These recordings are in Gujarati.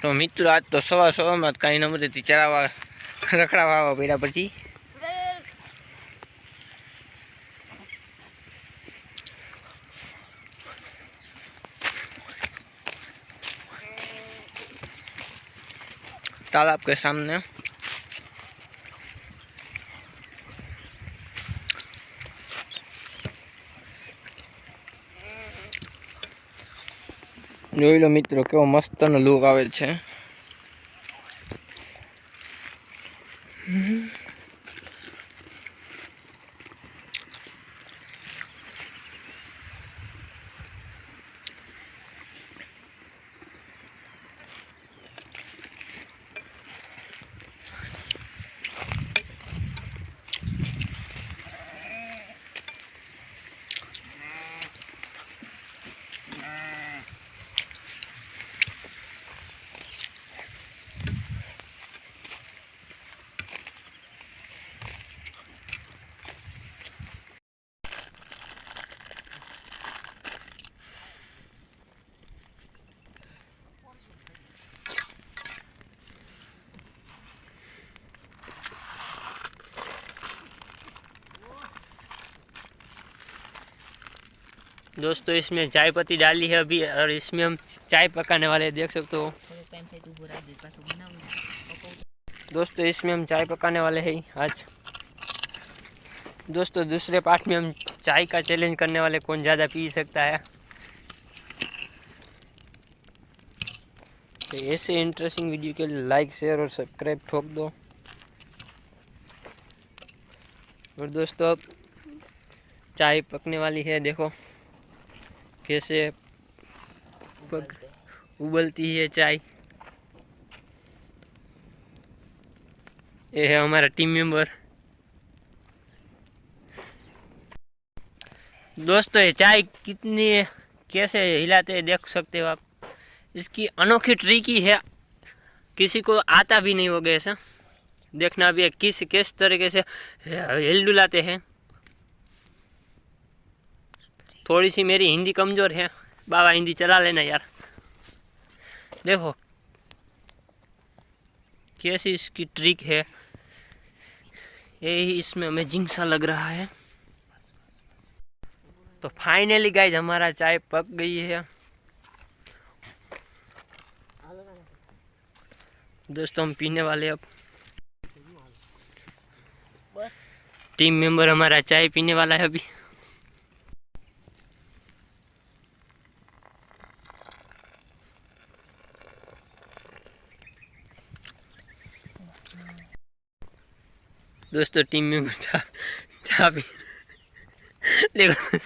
तो मित्रों आज तो सवा में कहीं नंबर थी चरावा रखड़ावा पड़ा पी तालाब के सामने જોઈ લો મિત્રો કેવો મસ્તનો લુક આવે છે। दोस्तों इसमें चाय पत्ती डाली है अभी और इसमें हम चाय पकाने वाले देख सकते हो। दोस्तों इसमें हम चाय पकाने वाले हैं आज। दोस्तों दूसरे पार्ट में हम चाय का चैलेंज करने वाले कौन ज़्यादा पी सकता है। तो ऐसे इंटरेस्टिंग वीडियो के लिए लाइक शेयर और सब्सक्राइब ठोक दो। और दोस्तों अब चाय पकने वाली है, देखो कैसे उबलती है चाय। ये है हमारा टीम मेंबर। दोस्तों ये चाय कितनी कैसे हिलाते हैं देख सकते हो आप। इसकी अनोखी ट्रिक ही है, किसी को आता भी नहीं होगा ऐसा। देखना भी है किस तरीके से हिल डुलाते हैं। थोड़ी सी मेरी हिंदी कमज़ोर है, बाबा हिंदी चला लेना यार। देखो कैसी इसकी ट्रिक है, यही इसमें अमेजिंग सा लग रहा है। तो फाइनली गाइज हमारा चाय पक गई है। दोस्तों हम पीने वाले अब। टीम मेंबर हमारा चाय पीने वाला है अभी। दोस्तों टीम में चाय पी देखो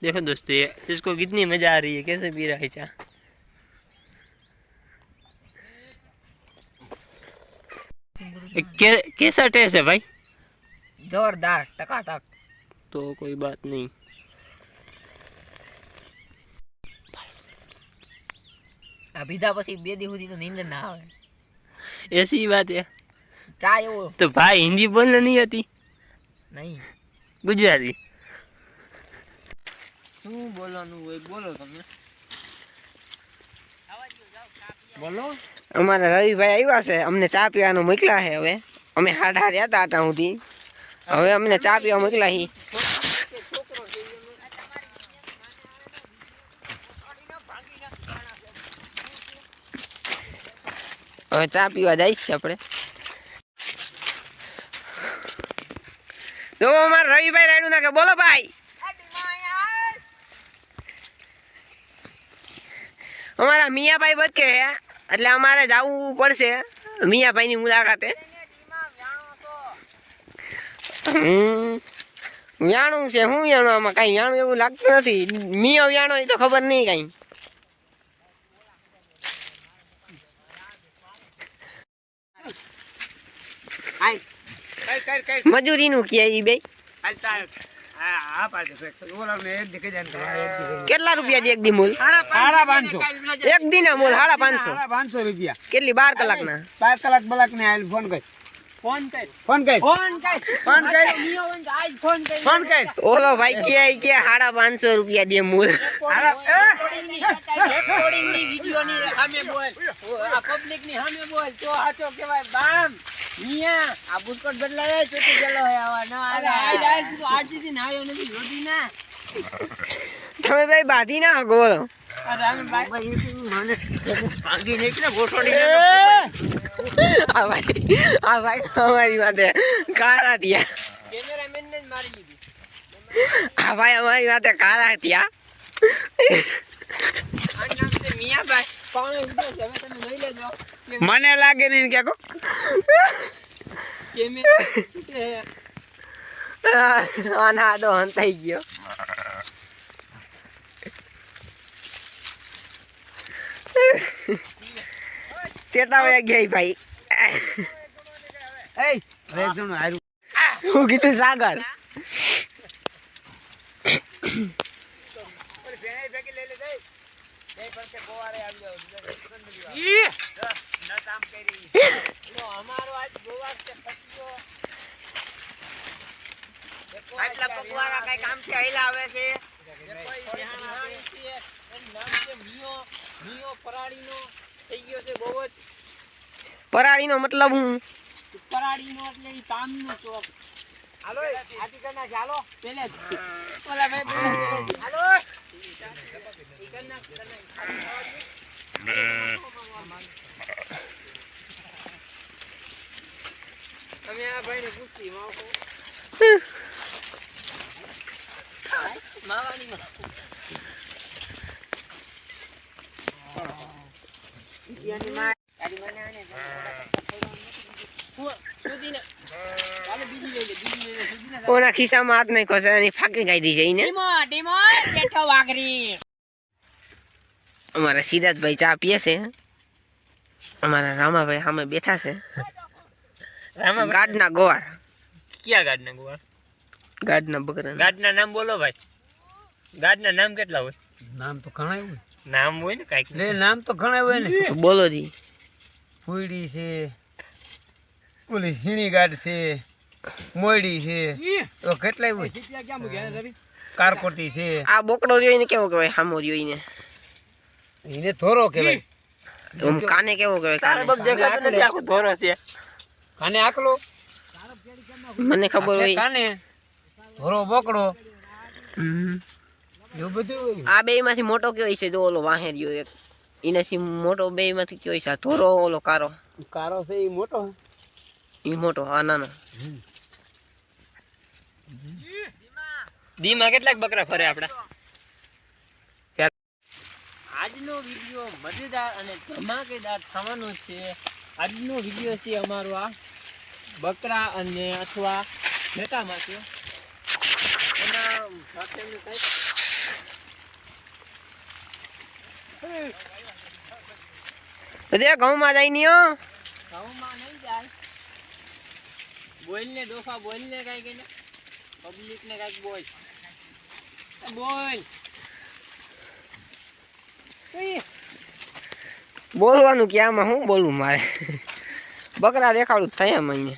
देखो दोस्तों ये इसको कितनी मजा आ रही है, कैसे पी रहा है चाय। कैसा टेस्ट है भाई? जोरदार टकाटक। तो कोई बात नहीं। अभिधा पछी 2 દી સુધી तो नींद ना आवे। ऐसी ही बात है। चाय वो तो भाई हिंदी बोलना नहीं आती? नहीं गुजराती શું બોલવાનું હોય બોલો તમે। બોલો અમારા રવિભાઈ આવ્યા છે, અમને ચા પીવાનું મોકલા છે। હવે અમે હાડા રહ્યા હતા આટા સુધી, હવે અમને ચા પીવા મોકલા હી। હવે ચા પીવા જાય છે આપણે। જો અમારા રવિભાઈ રાયડું ના કે બોલો ભાઈ। અમારા મિયાભાઈ બચકે છે એટલે અમારે જવું પડશે મિયાભાઈની મુલાકાતે। વ્યાણું છે, શું વ્યાણું? આમાં કાંઈ વ્યાણું એવું લાગતું નથી। મિયો વ્યાણો એ તો ખબર નહીં કાંઈ। મજૂરીનું કે ઈ બે કેટલા રૂપિયા દે એક દી મૂલ? 550 એક દી ના મૂલ 550 રૂપિયા। કેટલી 12 કલાકના? 12 કલાક બલાક ને આવેલ ફોન કર ફોન કર ફોન કર ફોન કર મિયો હોય તો આજ ફોન કર ફોન કર ઓલો ભાઈ કે 550 રૂપિયા દે મૂળ રેકોર્ડિંગ ની વિડિયો ની સામે બોલ આ પબ્લિક ની સામે બોલ તો સાચો કહેવાય બામ મિયા આ બુસ્કોટ બદલાય ચોટી ગયેલો હે આવા ના આજ તું આજી થી નાયો નથી રોટી ના તમે ભાઈ બાધી ના ગોળો અરે અમે ભાઈ મને ભાગી નીકળે ગોઠોડી આ ભાઈ અમારી વાતે કારા થયા કેમેરામેન ને જ મારી લીધી આ ભાઈ અમારી વાતે કારા થયા આ નામ છે મિયાભાઈ પાણી ઉડે છે હવે તમે લઈ લેજો મને લાગે નહીં કે કો કેમેરા અનાડો હંતાઈ ગયો ચેતાવે ગઈ ભાઈ એ રે જણો હારું હું કીધું સાગર અમારો આજ ગોવા છે ફટ્યો આટલા પગવાળા કઈ કામ થી આયલા આવે છે પરાળીનો મતલબ હું પરાડીનો એટલે ઈ કામનો ચોક હાલો આથી કરના ચાલો પેલે ઓલા ભાઈ પેલે હાલો ઈ કરના અમે આ ભાઈને પૂછી માવો માવાની યાની માં ગાડી મને આને ઓના ખિસ્સામાં હાથ નાખ્યો છે અને ફાકી કાઢી છે એને અમારા સિદ્ધાર્થભાઈ ચા પીએ છે અમારા રામાભાઈ સામે બેઠા છે ગાડના ગોવાર ક્યાં ગાડના ગોવા ગાડના બકરા ગાડના નામ બોલો ભાઈ ગાડના નામ કેટલા હોય નામ તો ઘણા હોય નામ હોય ને કાંઈક લે નામ તો ઘણા હોય ને બોલો જી ફૂડી છે ઓલી હીણી ગાડ છે મોયડી છે તો કેટલાય હોય કારકોટી છે આ બોકડો જોઈને કેવો કહેવાય સામો જોઈને એને થોરો કહેવાય ઓમ કાને કેવો કહેવાય તારે બબ દેખાતો નથી આખો ધોરો છે કાને આકલો મને ખબર હોય કાને થોરો બોકડો હમ. એવું બધું હોય આ બે માંથી મોટો કયો છે જો ઓલો વાહેરિયો એક એનાથી મોટો બે માંથી કયો છે આ થોરો ઓલો કારો કારો છે એ મોટો ઈ મોટો આ નાનો દીમાં કેટલાક બકરા ફરે આપડા આજનો વિડિયો મજેદાર અને ધમાકેદાર થવાનો છે આજનો વિડિયો છે અમારો આ બકરા અને અથવા ઘેટામાં છે એના સાથેનું બધે ઘઉંમાં જાય ની હો ઘઉંમાં નહીં જાય બોલ ને ડોફા બોલ ને કાંઈક એને પબ્લિક ને કાંઈક બોલ બોલ બોલવાનું ક્યાંમાં હું બોલું મારે બકરા દેખાડું થાય મહિને